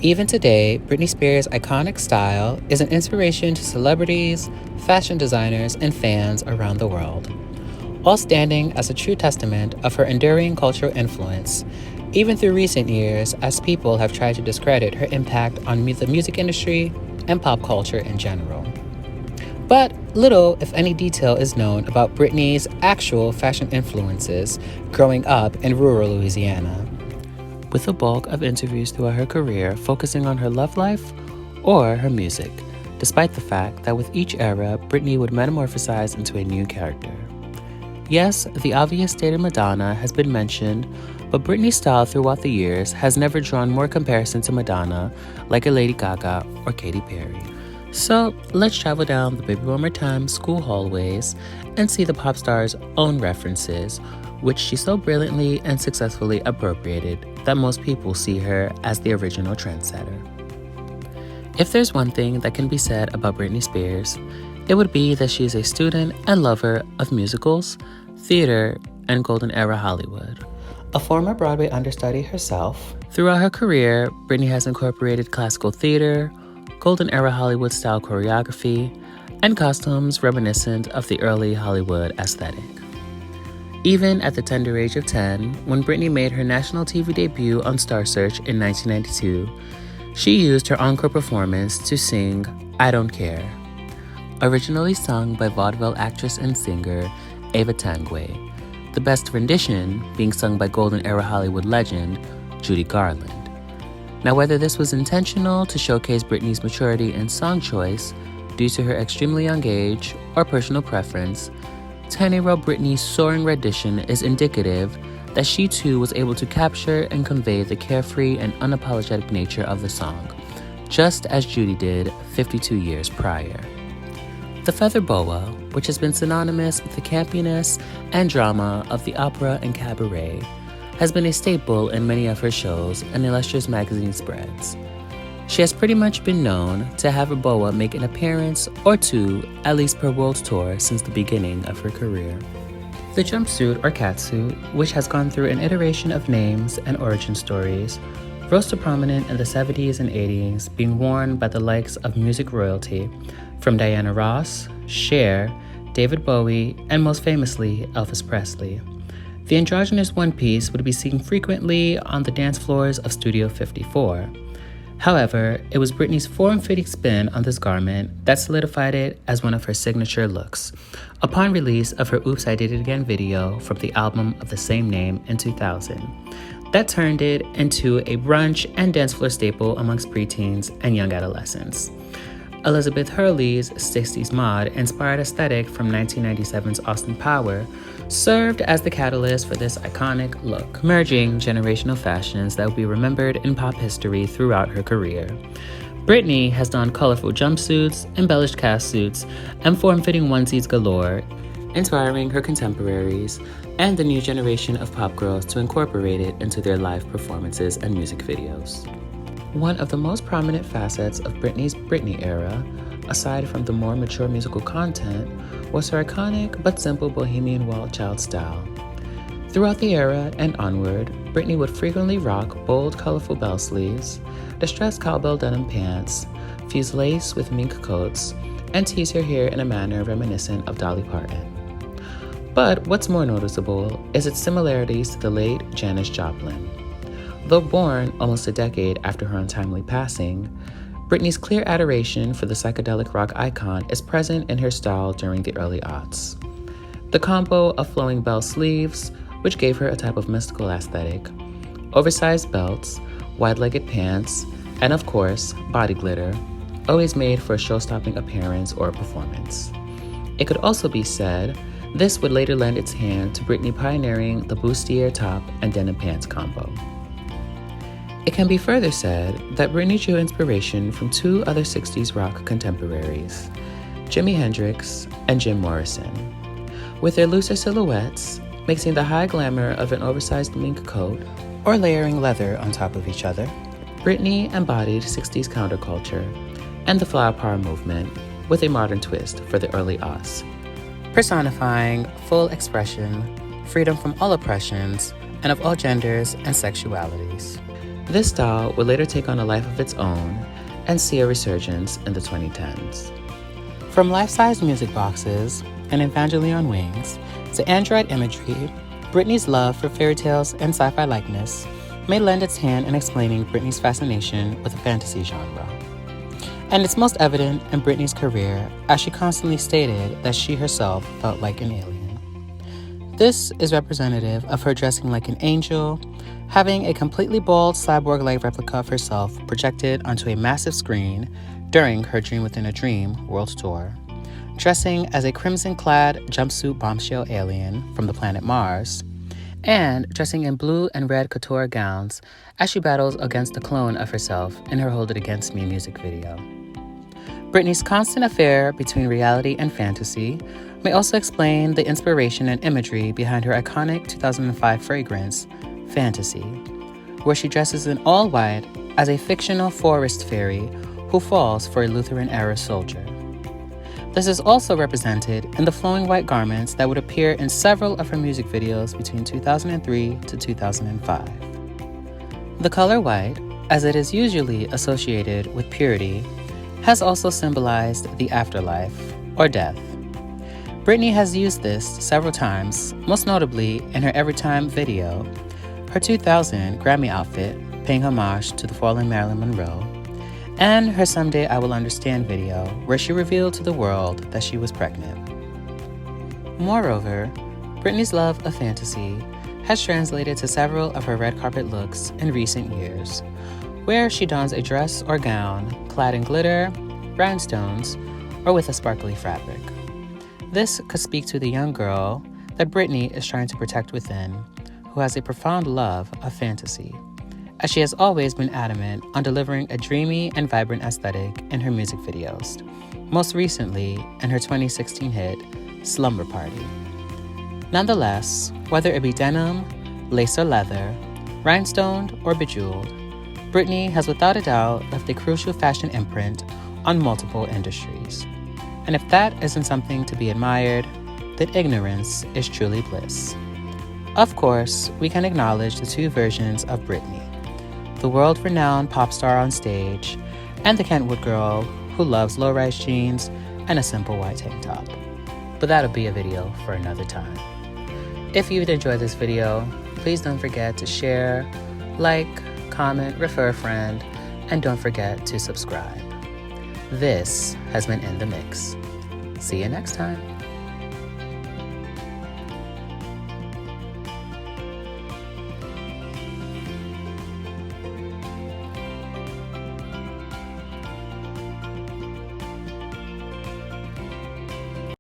Even today, Britney Spears' iconic style is an inspiration to celebrities, fashion designers, and fans around the world, all standing as a true testament of her enduring cultural influence, even through recent years as people have tried to discredit her impact on the music industry and pop culture in general. But little, if any, detail is known about Britney's actual fashion influences growing up in rural Louisiana, with the bulk of interviews throughout her career focusing on her love life or her music, despite the fact that with each era, Britney would metamorphosize into a new character. Yes, the obvious stated Madonna has been mentioned, but Britney's style throughout the years has never drawn more comparison to Madonna like a Lady Gaga or Katy Perry. So let's travel down the Baby Boomer Time school hallways and see the pop star's own references, which she so brilliantly and successfully appropriated that most people see her as the original trendsetter. If there's one thing that can be said about Britney Spears, it would be that she is a student and lover of musicals, theater, and golden era Hollywood. A former Broadway understudy herself, throughout her career, Britney has incorporated classical theater, golden era Hollywood style choreography, and costumes reminiscent of the early Hollywood aesthetic. Even at the tender age of 10, when Britney made her national TV debut on Star Search in 1992, she used her encore performance to sing I Don't Care, originally sung by vaudeville actress and singer Ava Tangway, the best rendition being sung by golden era Hollywood legend Judy Garland. Now, whether this was intentional to showcase Britney's maturity in song choice due to her extremely young age or personal preference, 10-year-old Britney's soaring rendition is indicative that she too was able to capture and convey the carefree and unapologetic nature of the song, just as Judy did 52 years prior. The feather boa, which has been synonymous with the campiness and drama of the opera and cabaret, has been a staple in many of her shows and illustrious magazine spreads. She has pretty much been known to have a boa make an appearance or two, at least per world tour, since the beginning of her career. The jumpsuit or catsuit, which has gone through an iteration of names and origin stories, rose to prominence in the 70s and 80s, being worn by the likes of music royalty, from Diana Ross, Cher, David Bowie, and most famously, Elvis Presley. The androgynous one-piece would be seen frequently on the dance floors of Studio 54. However, it was Britney's form-fitting spin on this garment that solidified it as one of her signature looks, upon release of her Oops, I Did It Again video from the album of the same name in 2000. That turned it into a brunch and dance floor staple amongst preteens and young adolescents. Elizabeth Hurley's 60s mod-inspired aesthetic from 1997's Austin Power served as the catalyst for this iconic look, merging generational fashions that will be remembered in pop history throughout her career. Britney has donned colorful jumpsuits, embellished castsuits, and form-fitting onesies galore, inspiring her contemporaries and the new generation of pop girls to incorporate it into their live performances and music videos. One of the most prominent facets of Britney's Britney era, aside from the more mature musical content, was her iconic but simple bohemian wild child style. Throughout the era and onward, Britney would frequently rock bold, colorful bell sleeves, distressed cowbell denim pants, fuse lace with mink coats, and tease her hair in a manner reminiscent of Dolly Parton. But what's more noticeable is its similarities to the late Janis Joplin. Though born almost a decade after her untimely passing, Britney's clear adoration for the psychedelic rock icon is present in her style during the early aughts. The combo of flowing bell sleeves, which gave her a type of mystical aesthetic, oversized belts, wide-legged pants, and of course, body glitter, always made for a show-stopping appearance or performance. It could also be said this would later lend its hand to Britney pioneering the bustier top and denim pants combo. It can be further said that Britney drew inspiration from two other 60s rock contemporaries, Jimi Hendrix and Jim Morrison. With their looser silhouettes, mixing the high glamour of an oversized mink coat or layering leather on top of each other, Britney embodied 60s counterculture and the flower power movement with a modern twist for the early aughts, personifying full expression, freedom from all oppressions, and of all genders and sexualities. This style would later take on a life of its own and see a resurgence in the 2010s. From life-size music boxes and Evangelion wings to android imagery, Britney's love for fairy tales and sci-fi likeness may lend its hand in explaining Britney's fascination with the fantasy genre. And it's most evident in Britney's career, as she constantly stated that she herself felt like an alien. This is representative of her dressing like an angel, having a completely bald cyborg-like replica of herself projected onto a massive screen during her Dream Within a Dream world tour, dressing as a crimson-clad jumpsuit bombshell alien from the planet Mars, and dressing in blue and red couture gowns as she battles against a clone of herself in her Hold It Against Me music video. Britney's constant affair between reality and fantasy may also explain the inspiration and imagery behind her iconic 2005 fragrance, Fantasy, where she dresses in all white as a fictional forest fairy who falls for a Lutheran-era soldier. This is also represented in the flowing white garments that would appear in several of her music videos between 2003 to 2005. The color white, as it is usually associated with purity, has also symbolized the afterlife, or death. Britney has used this several times, most notably in her Everytime video, her 2000 Grammy outfit paying homage to the fallen Marilyn Monroe, and her Someday I Will Understand video, where she revealed to the world that she was pregnant. Moreover, Britney's love of fantasy has translated to several of her red carpet looks in recent years, where she dons a dress or gown clad in glitter, rhinestones, or with a sparkly fabric. This could speak to the young girl that Britney is trying to protect within, who has a profound love of fantasy, as she has always been adamant on delivering a dreamy and vibrant aesthetic in her music videos, most recently in her 2016 hit, Slumber Party. Nonetheless, whether it be denim, lace or leather, rhinestoned or bejeweled, Britney has without a doubt left a crucial fashion imprint on multiple industries. And if that isn't something to be admired, then ignorance is truly bliss. Of course, we can acknowledge the two versions of Britney, the world-renowned pop star on stage, and the Kentwood girl who loves low-rise jeans and a simple white tank top. But that'll be a video for another time. If you'd enjoyed this video, please don't forget to share, like, comment, refer a friend, and don't forget to subscribe. This has been In the Mix. See you next time.